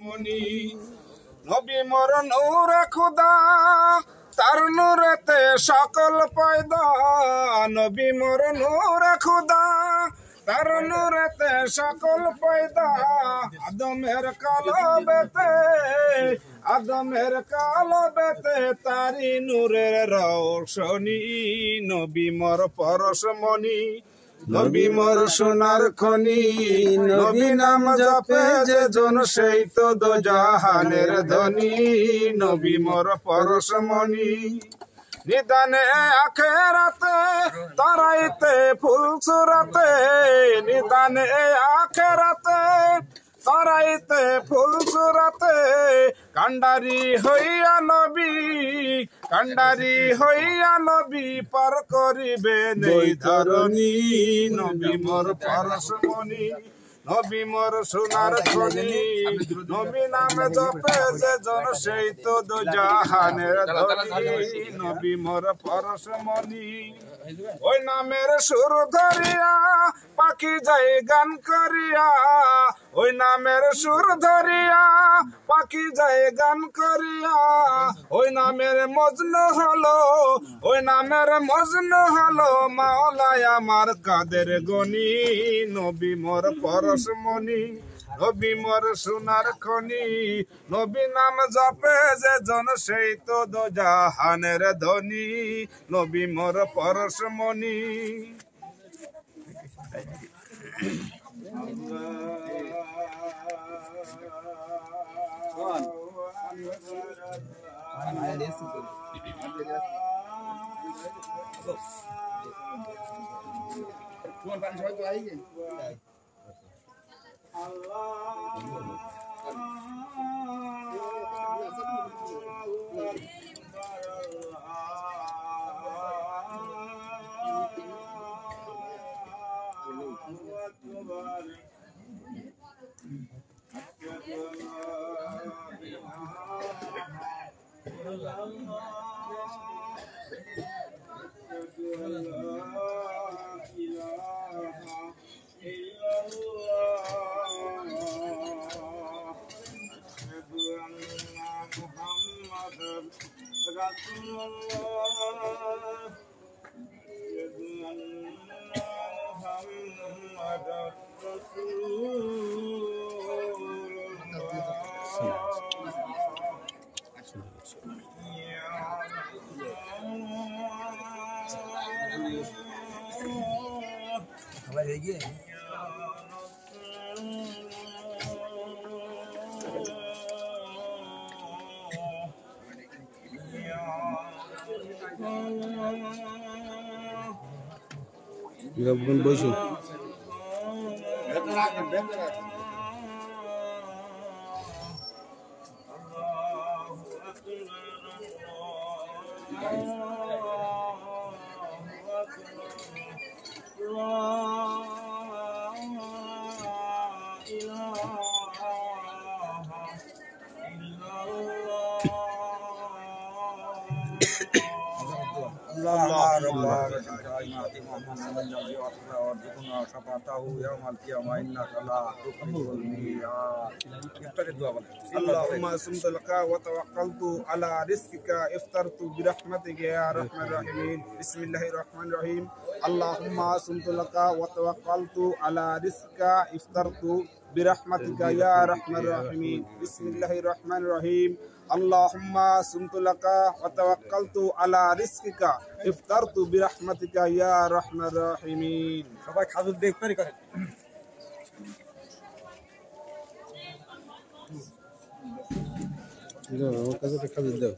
মনি নবী মোর নূরে খুদা তার নূরেতে সকল পয়দা নবী মোর নূরে খুদা তার নূরেতে সকল পয়দা আদমের কালো বেতে তারি নূরের রৌশনী নবী মোর পরশমণি নবী মোর সোনার খনি নবী নাম জপে যে জন সেই তো দোজাহানের ধনী নবী মোর পরশমণি নিদানে আখেরাতে তারাইতে ফুল সুরাতে নিদানে আখেরাতে তারাইতে ফুল সুরাতে কান্ডারি হইয়া নবী পার করিবে নেই ধরণী নবী মোর পরশমণি নবী মোর সোনার খনি নবী নামে জপে যে জন সেই তো দোজাহানের ধনী নবী মোর পরশমণি ওই নামের সুর ধরিয়া পাখি যায় গান করিয়া ওই নামের সুর ধরিয়া পাখি যায় গান করিয়া ওই নামের মজনু হলো মাওলায় আমার কাদের গনি নবী মোর পরশমণি নবী মোর সোনার খনি নবী নাম জপে যে জন সেই তো দোজাহানের ধনী নবী মোর পরশমণি বসুন اللهم صمت لك وتوكلت على رزقك افطرت برحمتك يا ارحم الراحمين بسم الله الرحمن الرحيم اللهم صمت لك وتوكلت على رزقك افطرت برحمتك يا ارحم الراحمين بسم الله الرحمن الرحيم اللهم صمت لك وتوكلت على رزقك افطرت برحمتك يا ارحم الراحمين সবাই খাজুর দিয়ে ইফতারি করেন আমার কাছে খাজুর দাও